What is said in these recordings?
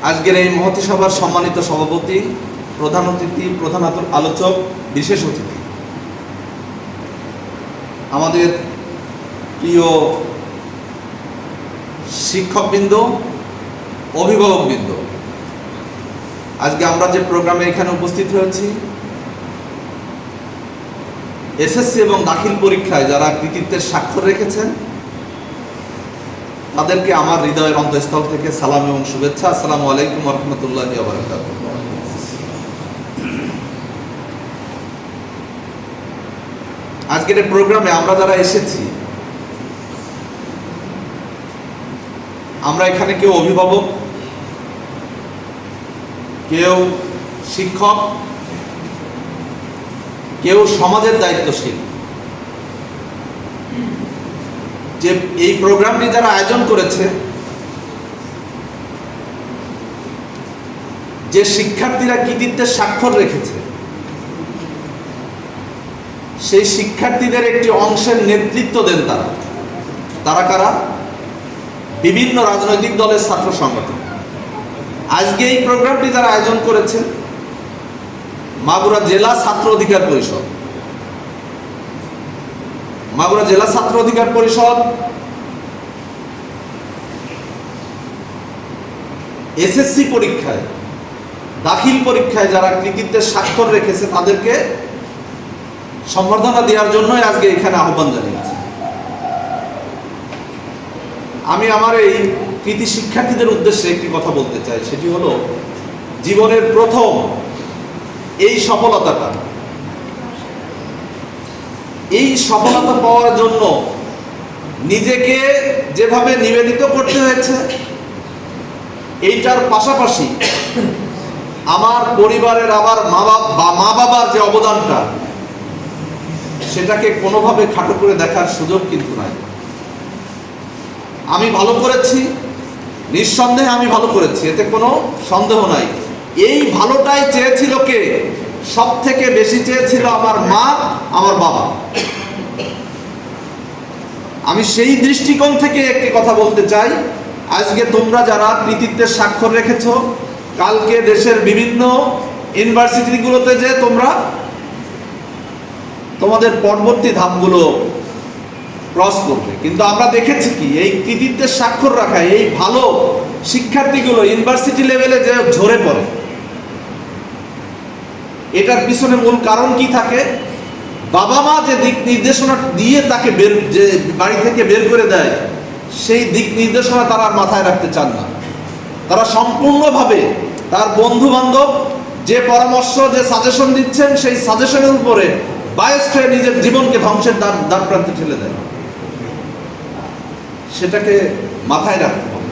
আজকের এই মহতী সভার সম্মানিত সভাপতি, প্রধান অতিথি, প্রধান আলোচক, বিশেষ অতিথি, আমাদের প্রিয় শিক্ষকবৃন্দ, অভিভাবকবৃন্দ, আজকে আমরা যে প্রোগ্রামে এখানে উপস্থিত হয়েছি, এসএসসি এবং দাখিল পরীক্ষায় যারা কৃতিত্বের স্বাক্ষর রেখেছেন তাদেরকে আমার হৃদয়ের অন্তঃস্থল থেকে সালাম এবং শুভেচ্ছা। আসসালামু আলাইকুম ওয়া রাহমাতুল্লাহি ওয়া বারাকাতুহু। আজকের এই প্রোগ্রামে আমরা যারা এসেছি, আমরা এখানে কেউ অভিভাবক, কেউ শিক্ষক, কেউ সমাজের দায়িত্বশীল। যে এই প্রোগ্রামটি যারা আয়োজন করেছে, যে শিক্ষার্থীরা কৃতিত্বের স্বাক্ষর রেখেছে, সেই শিক্ষার্থীদের একটি অংশের নেতৃত্ব দেন তারা কারা? বিভিন্ন রাজনৈতিক দলের ছাত্র সংগঠন। আজকে এই প্রোগ্রামটি যারা আয়োজন করেছে, মাগুরা জেলা ছাত্র অধিকার পরিষদ, মাগুরা জেলা ছাত্র অধিকার পরিষদ এসএসসি পরীক্ষায়, দাখিল পরীক্ষায় যারা কৃতিত্বের স্বাক্ষর রেখেছে তাদেরকে সম্বর্ধনা দেওয়ার জন্যই আজকে এখানে আহ্বান জানিয়েছি। আমি আমার এই কৃতি শিক্ষার্থীদের উদ্দেশ্যে একটি কথা বলতে চাই, সেটি হলো জীবনের প্রথম এই সফলতাটা, এই সফলতা পাওয়ার জন্য নিজেকে যেভাবে নিবেদিত করতে হয়েছে, এইটার পাশাপাশি আমার পরিবারের, আমার মা বাবার যে অবদানটা, সেটাকে কোনোভাবে খাটো করে দেখার সুযোগ কিন্তু নাই। আমি ভালো করেছি, নিঃসন্দেহে আমি ভালো করেছি, এতে কোনো সন্দেহ নাই। এই ভালোটাই চেয়েছিল কে? সব থেকে বেশি চেয়েছিল আমার মা, আমার বাবা। আমি সেই দৃষ্টিকোণ থেকে একটি কথা বলতে চাই। আজকে তোমরা যারা কৃতিত্বের স্বাক্ষর রেখেছ, কালকে দেশের বিভিন্ন ইউনিভার্সিটিগুলোতে যে তোমরা তোমাদের পরবর্তী ধাপগুলো ক্রস করবে, কিন্তু আমরা দেখেছি কি, এই কৃতিত্বের স্বাক্ষর রাখা এই ভালো শিক্ষার্থীগুলো ইউনিভার্সিটি লেভেলে যে ঝরে পড়ে, এটার পিছনে মূল কারণ কি থাকে? বাবা মা যে দিক নির্দেশনা দিয়ে তাকে যে বাড়ি থেকে বের করে দেয়, সেই দিক নির্দেশনা তারা মাথায় রাখতে চান না। তারা সম্পূর্ণভাবে তার বন্ধু বান্ধব যে পরামর্শ, যে সাজেশন দিচ্ছেন, সেই সাজেশনের উপরে বায়াস হয়ে নিজের জীবনকে ধ্বংসের দ্বার প্রান্তে ঠেলে দেয়। সেটাকে মাথায় রাখতে হবে।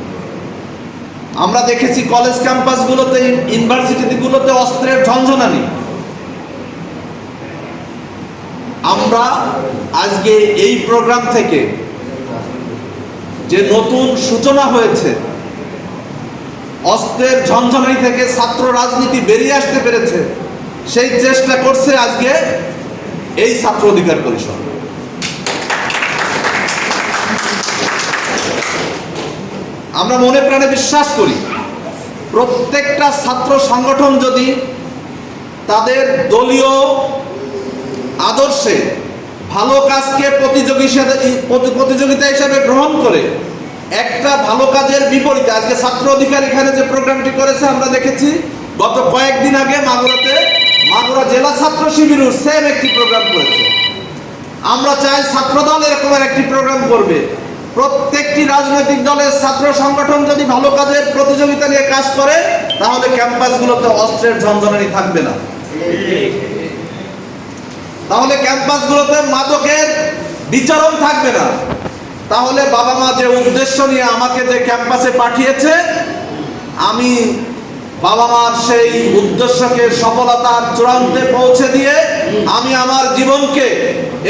আমরা দেখেছি কলেজ ক্যাম্পাসগুলোতে, ইউনিভার্সিটিগুলোতে অস্ত্রের ঝনঝনানি। আমরা আজকে এই প্রোগ্রাম থেকে যে নতুন সূচনা হয়েছে, অস্ত্রের ঝনঝনানি থেকে ছাত্র রাজনীতি বেরিয়ে আসতে পেরেছে, সেই চেষ্টা করছে আজকে এই ছাত্র অধিকার পরিষদ। আমরা মনে প্রাণে বিশ্বাস করি, প্রত্যেকটা ছাত্র সংগঠন যদি তাদের দলীয় আদর্শে ভালো কাজকে প্রতিযোগিতা হিসেবে গ্রহণ করে একটা ভালো কাজের বিপরীতে, আজকে ছাত্র অধিকার এখানে যে প্রোগ্রামটি করেছে, আমরা দেখেছি গত কয়েকদিন আগে মাগুরা জেলা ছাত্র শিবির সেম একটি প্রোগ্রাম করেছে। আমরা চাই ছাত্রদল এরকম একটি প্রোগ্রাম করবে। প্রত্যেকটি রাজনৈতিক দলের ছাত্র সংগঠন যদি ভালো কাজের প্রতিযোগিতা নিয়ে কাজ করে, তাহলে ক্যাম্পাসগুলোতে অস্ত্রের ঝনঝনানি থাকবে না, তাহলে ক্যাম্পাসগুলোতে মাদকের বিচরণ থাকবে না, তাহলে বাবা মা যে উদ্দেশ্য নিয়ে আমাকে যে ক্যাম্পাসে পাঠিয়েছে, আমি বাবা মার সেই উদ্দেশ্যকে সফলতার চূড়ান্তে পৌঁছে দিয়ে আমি আমার জীবনকে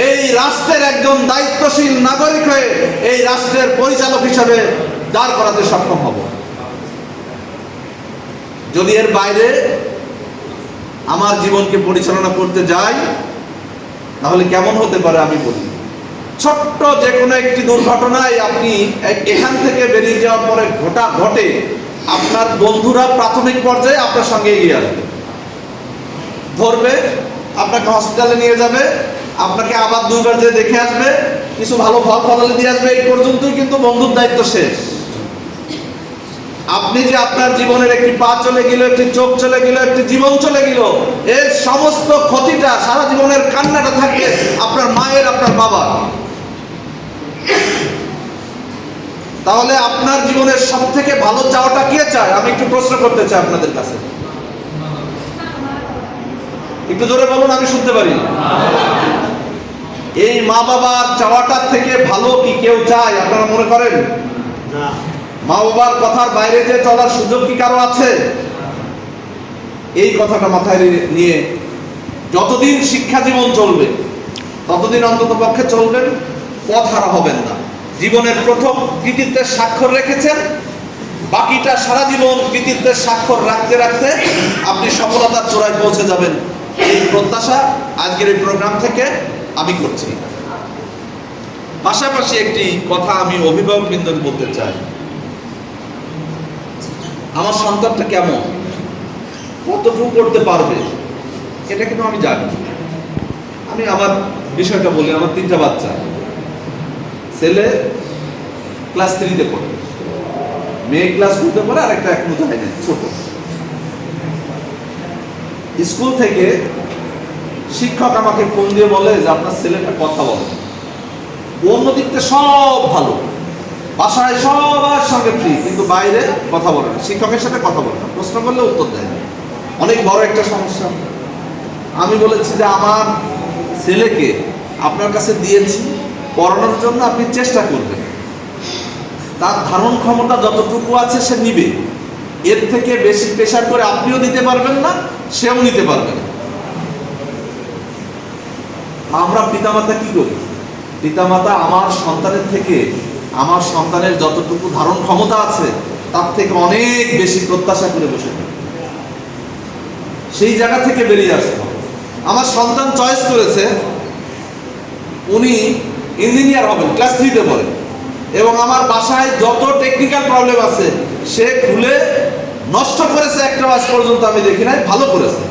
এই রাষ্ট্রের একজন দায়িত্বশীল নাগরিক হয়ে এই রাষ্ট্রের পরিচালক হিসেবে দাঁড় করাতে সক্ষম হব। যদি এর বাইরে আমার জীবনকে পরিচালনা করতে যাই, তাহলে কেমন হতে পারে আমি বলি। ছোট্ট যে কোনো একটি দুর্ঘটনায় আপনি এখান থেকে বেরিয়ে যাওয়ার পরে ঘটে আপনার বন্ধুরা প্রাথমিক পর্যায়ে আপনার সঙ্গে এগিয়ে আসবে, ধরবে, আপনাকে হসপিটালে নিয়ে যাবে, আপনাকে আবার 2বার যে দেখে আসবে, কিছু ভালো ফল ফলালি দিয়ে আসবে। এই পর্যন্তই কিন্তু বন্ধুর দায়িত্ব শেষ। আপনি যে আপনার জীবনের একটি পা চলে গেল, একটি চোখ চলে গেল, একটি জীবন চলে গেল, এর সমস্ত ক্ষতিটা, সারা জীবনের কান্নাটা থাকবে আপনার মায়ের, আপনার বাবার। তাহলে আপনার জীবনের সব থেকে ভালো চাওয়াটা কে চায়? আমি একটু প্রশ্ন করতে চাই আপনাদের কাছে, একটু জোরে বলুন, আমি শুনতে পারি। এই মা বাবার চাওয়াটার থেকে ভালো কি কেউ চায় আপনারা মনে করেন? না। মা বাবার কথার বাইরে যে চলার সুযোগ কি কারো আছে? এই কথাটা মাথায় নিয়ে যতদিন শিক্ষা জীবন চলবে ততদিন অন্তত পক্ষে চলবেন, পথ হারা হবেন না। জীবনের প্রথম কৃতিত্বের স্বাক্ষর রেখেছেন, বাকিটা সারা জীবন কৃতিত্বের স্বাক্ষর রাখতে রাখতে আপনি সফলতার চূড়ায় পৌঁছে যাবেন, এই প্রত্যাশা আজকের এই প্রোগ্রাম থেকে আমি করছি। পাশাপাশি একটি কথা আমি অভিভাবকবৃন্দকে বলতে চাই, আমার সন্তানটা কেমন, কতটুকু করতে পারবে, এটা কিন্তু আমি জানি। আমি আমার বিষয়টা বলি, আমার 3টা বাচ্চা, ছেলে ক্লাস 3-তে পড়ে, মেয়ে ক্লাস 2-তে পড়ে, আর একটা এখনো যায় না, ছোট। স্কুল থেকে শিক্ষক আমাকে ফোন দিয়ে বলে যে আপনার ছেলেটা কথা বলে, অন্য দিকতে সব ভালো, বাসায় সবার সঙ্গে ফ্রি, কিন্তু বাইরে কথা বলে না, শিক্ষকের সাথে কথা বলে না, প্রশ্ন করলে উত্তর দেয় না। অনেক বড় একটা সমস্যা। আমি বলেছি যে আমার ছেলেকে আপনার কাছে দিয়েছি পড়ানোর জন্য, আপনি চেষ্টা করবেন, তার ধারণ ক্ষমতা যতটুকু আছে সে নিবে, এর থেকে বেশি প্রেশার করে আপনিও দিতে পারবেন না, সেও নিতে পারবে না। আমরা পিতামাতা কি করি? পিতামাতা আমার সন্তানের থেকে, আমার সন্তানের যতটুকু ধারণ ক্ষমতা আছে তার থেকে অনেক বেশি প্রত্যাশা করে বসে থাকি। সেই জায়গা থেকে বেরিয়ে আসতে হবে। আমার সন্তান চয়েস করেছে উনি ইঞ্জিনিয়ার হবেন, ক্লাস 3-তে পড়ে, এবং আমার বাসায় যত টেকনিক্যাল প্রবলেম আছে সে খুলে নষ্ট করেছে, একটা আজ পর্যন্ত আমি দেখি নাই, ভালো করেছে।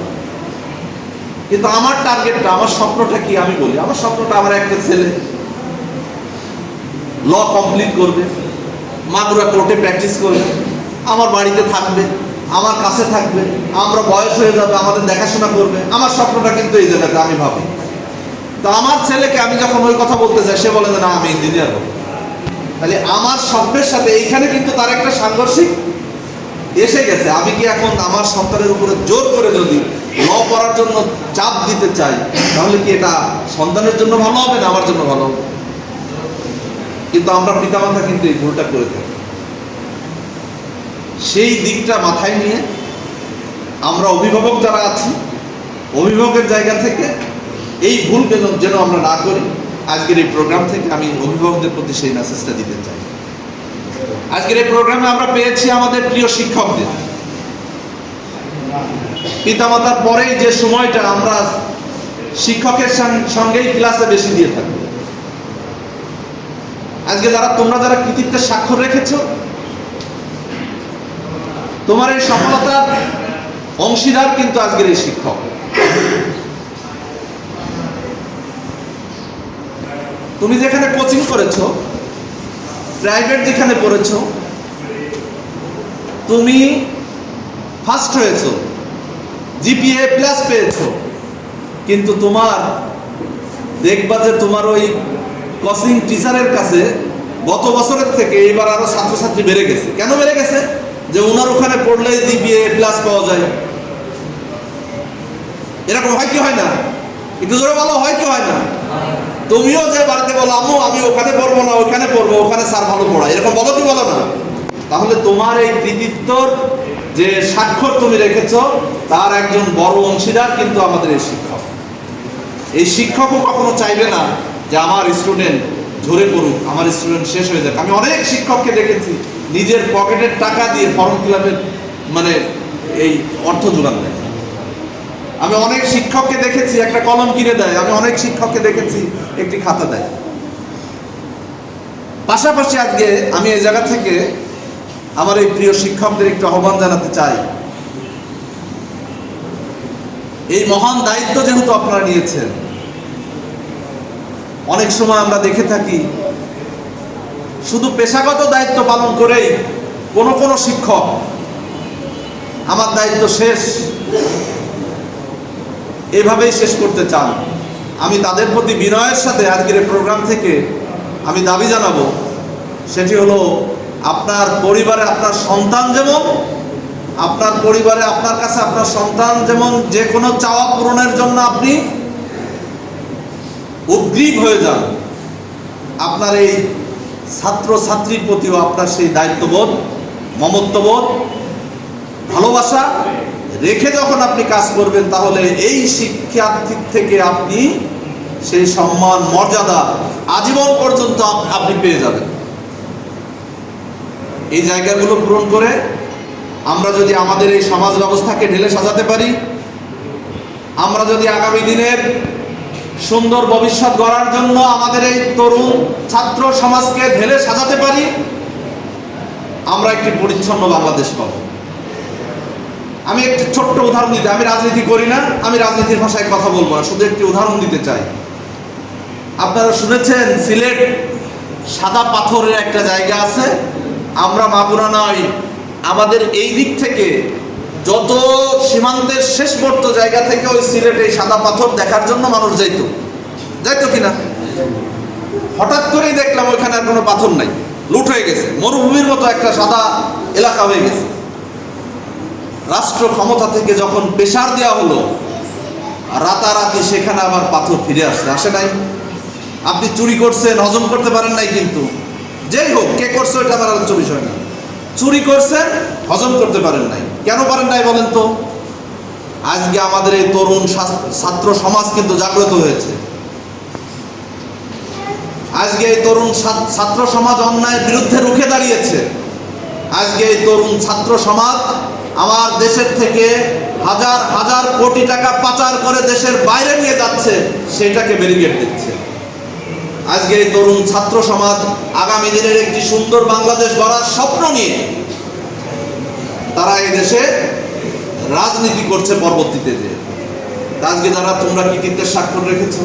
কিন্তু আমার টার্গেটটা, আমার স্বপ্নটা কি? আমি বলি, আমার স্বপ্নটা আমার একটা ছেলে ল কমপ্লিট করবে, মাগুরা কোর্টে প্র্যাকটিস করবে, আমার বাড়িতে থাকবে, আমার কাছে থাকবে, আমরা বয়স হয়ে যাবে, আমাদের দেখাশোনা করবে। আমার স্বপ্নটা কিন্তু এই জায়গাতে আমি ভাবি। তো আমার ছেলেকে আমি যখন ওই কথা বলতে চাই, সে বলে যে না আমি ইঞ্জিনিয়ার হব। তাহলে আমার স্বপ্নের সাথে এইখানে কিন্তু তার একটা সাংঘর্ষিক এসে গেছে। আমি কি এখন আমার সন্তানের উপরে জোর করে যদি ল করার জন্য চাপ দিতে চাই, তাহলে কি এটা সন্তানের জন্য ভালো হবে না আমার জন্য ভালো হবে? কিন্তু আমরা পিতামাতা কিন্তু এই ভুলটা করে থাকি। সেই দিকটা মাথায় নিয়ে আমরা অভিভাবক যারা আছি, অভিভাবকের জায়গা থেকে এই ভুলকে যেন আমরা না করি, আজকের এই প্রোগ্রাম থেকে আমি অভিভাবকদের প্রতি সেই মেসেজটা দিতে চাই। আজকের এই প্রোগ্রামে আমরা পেয়েছি আমাদের প্রিয় শিক্ষকদের। পিতামাতার পরেই যে সময়টা আমরা শিক্ষকের সঙ্গেই ক্লাসে বেশি দিয়ে থাকি। আজকে তোমরা যারা কৃতিত্বের স্বাক্ষর রেখেছো, তোমার এই সফলতার অংশীদার কিন্তু আজকের এই শিক্ষক। তুমি যেখানে কোচিং করেছো, প্রাইভেট যেখানে পড়েছো, তুমি ফার্স্ট হয়েছো, জিপিএ প্লাস পেয়েছো, কিন্তু তোমার দেখবা যে তোমার ওই কোচিং টিচারের কাছে গত বছরের থেকে এবার আরো ছাত্রছাত্রী বেড়ে গেছে। কেন বেড়ে গেছে? যে ওনার ওখানে পড়লে জিপিএ প্লাস পাওয়া যায়। এরকম হয় কি হয় না? একটু জোরে বলো, হয় কি হয় না? তুমিও যে বাড়িতে বলো আম্মু আমি ওখানে পড়বো না, ওখানে পড়বো, ওখানে স্যার ভালো পড়ায়, এরকম বলো কি বলো না? তাহলে তোমার এই কৃতিত্বর যে স্বাক্ষর তুমি রেখেছ, তার একজন বড় অংশীদার কিন্তু আমাদের এই শিক্ষক। এই শিক্ষকও কখনো চাইবে না যে আমার স্টুডেন্ট ঝরে পড়ুক, আমার স্টুডেন্ট শেষ হয়ে যাক। আমি অনেক শিক্ষককে দেখেছি নিজের পকেটের টাকা দিয়ে ফর্ম ফিল-আপের এই অর্থ জোগান দেয়। আমি অনেক শিক্ষককে দেখেছি একটা কলম কিনে দেয়, আমি অনেক শিক্ষককে দেখেছি একটি খাতা দেয়। পাশাপাশি আজকে আমি এই জায়গা থেকে আমার এই প্রিয় শিক্ষকদের একটু আহ্বান জানাতে চাই, এই মহান দায়িত্ব যেহেতু আপনারা নিয়েছেন, অনেক সময় আমরা দেখে থাকি শুধু পেশাগত দায়িত্ব পালন করেই কোনো শিক্ষক আমার দায়িত্ব শেষ এভাবেই শেষ করতে চান। আমি তাদের প্রতি বিনয়ের সাথে আজকের এই প্রোগ্রাম থেকে আমি দাবি জানাবো, সেটি হলো আপনার পরিবারে আপনার সন্তান যেমন, আপনার পরিবারে আপনার কাছে আপনার সন্তান যেমন যে কোনো চাওয়া পূরণের জন্য আপনি উদ্গ্রীব হয়ে যান, আপনার এই ছাত্র ছাত্রীর প্রতিও আপনার সেই দায়িত্ববোধ, মমত্ববোধ, ভালোবাসা রেখে যখন আপনি কাজ করবেন, তাহলে এই শিক্ষার্থীর থেকে আপনি সেই সম্মান মর্যাদা আজীবন পর্যন্ত আপনি পেয়ে যাবেন। এই জায়গাগুলো পূরণ করে আমরা যদি আমাদের এই সমাজ ব্যবস্থাকে ঢেলে সাজাতে পারি, আমরা যদি আগামী দিনের সুন্দর ভবিষ্যৎ গড়ার জন্য আমাদের এই তরুণ ছাত্র সমাজকে ঢেলে সাজাতে পারি, আমরা একটি পরিচ্ছন্ন বাংলাদেশ পাব। আমি একটি ছোট্ট উদাহরণ দিতে, আমি রাজনীতি করি না, আমি রাজনীতির ভাষায় কথা বলবো না, শুধু একটি উদাহরণ দিতে চাই। আপনারা শুনেছেন সিলেট সাদা পাথরের একটা জায়গা আছে, আমরা মাগুরা নয়, আমাদের এই দিক থেকে যত সীমান্তের শেষবর্তী জায়গা থেকে ওই সিলেটে এই সাদা পাথর দেখার জন্য মানুষ যাইতো কিনা? হঠাৎ করেই দেখলাম ওইখানে আর কোনো পাথর নাই, লুট হয়ে গেছে, মরুভূমির মতো একটা সাদা এলাকা হয়ে গেছে। রাষ্ট্র ক্ষমতা থেকে যখন প্রেসার দেওয়া হলো, রাতারাতি সেখানে আবার পাথর ফিরে আসে নাই। আপনি চুরি করছেন, হজম করতে পারেন নাই, কিন্তু যেই হোক কে করছে ওইটা আমার আলোচ্য বিষয় না, চুরি করছেন, হজম করতে পারেন নাই। কেন পারেন নাই বলেন তো? আজকে আমাদের এই তরুণ ছাত্র সমাজ কিন্তু জাগ্রত হয়েছে। আজকে এই তরুণ ছাত্র সমাজ অন্যায়ের বিরুদ্ধে রুখে দাঁড়িয়েছে। আজকে এই তরুণ ছাত্র সমাজ আমার দেশের থেকে হাজার হাজার কোটি টাকা পাচার করে দেশের বাইরে নিয়ে যাচ্ছে, সেটাকে ব্যারিকেড দিচ্ছে। আজকে এই তরুণ ছাত্র সমাজ আগামী দিনের একটি সুন্দর বাংলাদেশ গড়ার স্বপ্ন নিয়ে তারা এই দেশে রাজনীতি করছে পরবর্তীতে। যে আজকে যারা তোমরা কৃতিত্বের স্বাক্ষর রেখেছো,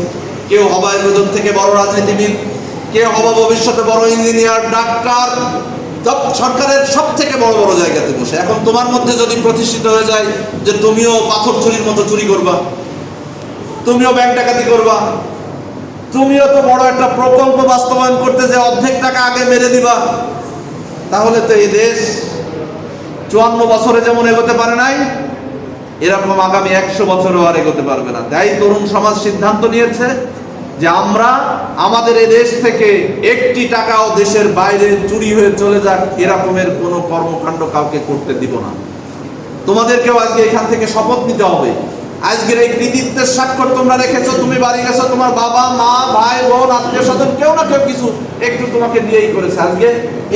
কেউ হবা এর ভেতর থেকে বড় রাজনীতিবিদ, কেউ হবা ভবিষ্যতে বড় ইঞ্জিনিয়ার, ডাক্তার, সরকারের সব থেকে বড় বড় জায়গাতে বসে। এখন তোমার মধ্যে যদি প্রতিষ্ঠিত হয়ে যায় যে তুমিও পাথর চুরির মতো চুরি করবা, তুমিও ব্যাংক ডাকাতি করবা, তুমিও তো বড় একটা প্রকল্প বাস্তবায়ন করতে যে অর্ধেক টাকা আগে মেরে দিবা, তাহলে তো এই দেশ 54 বছরে যেমন এগোতে পারে নাই, এরকম আগামী 100 বছরও আর এগোতে পারবে না। তাই তরুণ সমাজ সিদ্ধান্ত নিয়েছে যে আমরা আমাদের এই দেশ থেকে একটি টাকাও দেশের বাইরে চুরি হয়ে চলে যাক, এরকমের কোনো কর্মকাণ্ড কাউকে করতে দিব না। তোমাদেরকেও আজকে এখান থেকে শপথ নিতে হবে। আজকের এই কৃতিত্বের স্বাক্ষর তোমরা রেখেছো, তুমি বাড়ি গেছো, তোমার বাবা মা ভাই বোন আত্মীয় স্বজন কেউ না কেউ কিছু একটু তোমাকে দিয়েই করেছে। আজকে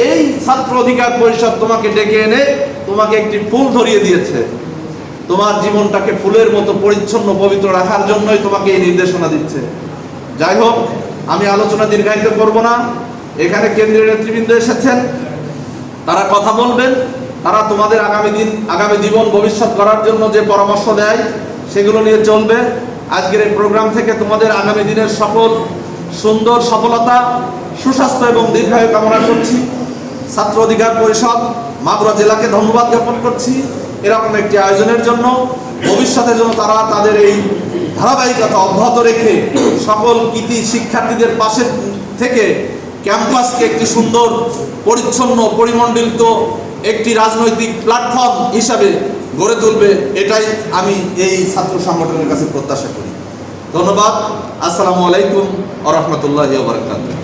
এই ছাত্র অধিকার পরিষদ তোমাকে ডেকে এনে তোমাকে একটি ফুল ধরিয়ে দিয়েছে। তোমার জীবনটাকে ফুলের মতো পরিচ্ছন্ন পবিত্র রাখার জন্যই তোমাকে এই নির্দেশনা দিচ্ছে। যাই হোক, আমি আলোচনা দীর্ঘায়িত করব না। এখানে কেন্দ্রীয় নেতৃবৃন্দ এসেছেন, তারা কথা বলবেন, তারা তোমাদের আগামী জীবন ভবিষ্যৎ করার জন্য যে পরামর্শ দেয় সেগুলো নিয়ে চলবে। আজকের এই প্রোগ্রাম থেকে তোমাদের আগামী দিনের সকল সুন্দর সফলতা, সুস্বাস্থ্য এবং দীর্ঘায়ু কামনা করছি। ছাত্র অধিকার পরিষদ মাগুরা জেলাকে ধন্যবাদ জ্ঞাপন করছি এরকম একটি আয়োজনের জন্য। ভবিষ্যতে যেন তারা তাদের এই ধারাবাহিকতা অব্যাহত রেখে সকল কৃতি শিক্ষার্থীদের পাশে থেকে ক্যাম্পাসকে একটি সুন্দর পরিচ্ছন্ন পরিমণ্ডলিত একটি রাজনৈতিক প্ল্যাটফর্ম হিসাবে গড়ে তুলবে, এটাই আমি এই ছাত্র সংগঠনের কাছে প্রত্যাশা করি। ধন্যবাদ। আসসালামু আলাইকুম ওয়া রাহমাতুল্লাহি ওয়া বারাকাতুহু।